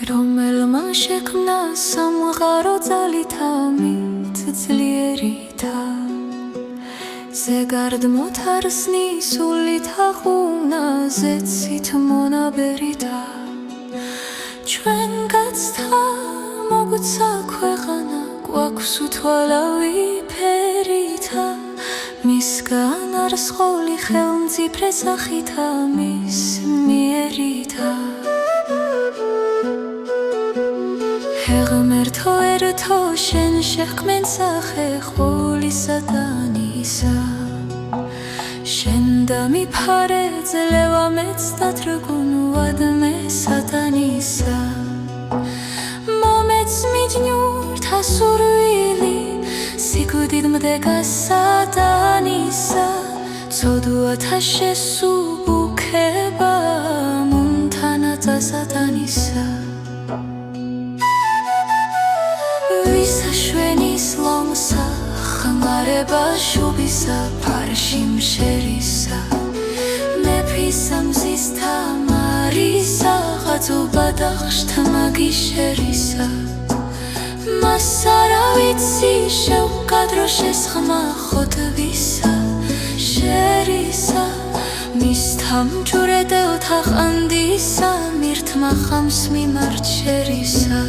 რომელმა შექმნა სამყარო ძალითამით ძლიერითა ზეგარდ მოთარსნი სულით აღუნა ზეცით მონაბერითა ჩვენ გაცთა მოგვცა ქვეყანა გვაქვს უთვალავი ფერითა მისგან არსხოლი ხელმწიფრე სახითა მის მიერითა ღმერთო ერთო შენ შეჰქმენ სახე ხოლისა დანისა შენ დამიფარე ძლევა მეც დათრგუნ ვადმე სატანისა მომეც მიჯნურთა სურვილი სიკვდიდ მდეგა სატანისა ცოდვათა შესუბუქება მუნთანაცა სატანისა ვისაშვენის ლომსა ხმარება შუბისა ფარში მშერისა მეფისა მზისთა მარისა ღაწობა და ღშთმა გიშერისა მას არა ვიცი შევკადრო შესხმა ხოთვისა შერისა მისთა მჯვრედელთა ყანდისა მირთმა ხამს მიმართ შერისა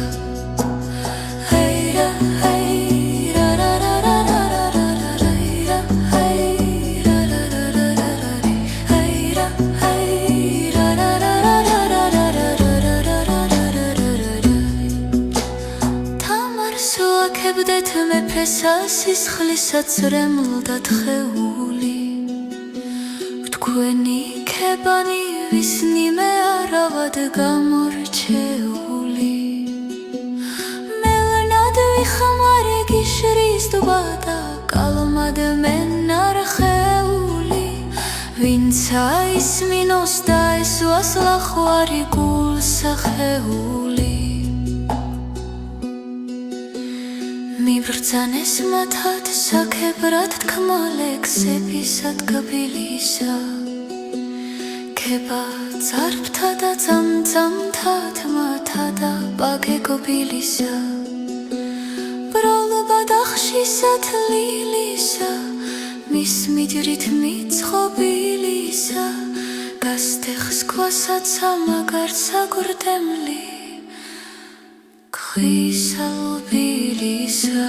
მეფესა სისხლისა წრემლდა თხეული თქვენი ქებანი ვისნიმე არავად გამორჩეული მელნად ვიხმარე გიშრის ტბა და კალმად მენარხეული ვინცა ისმინოს და ესვას ლახვარი გულსახეული მიბრძანეს მათად საქებრად თქმა ლექსებისად გაბილისა ქება ძარბთა და ძამძამთა თმათა და ბაგეგობილისა ბროლობა და ხშისა თლილისა მის მიჯრით მიწყობილისა გასტეხს ქვასაცა მაგარცა გურდემლი ქვისა ლბილისა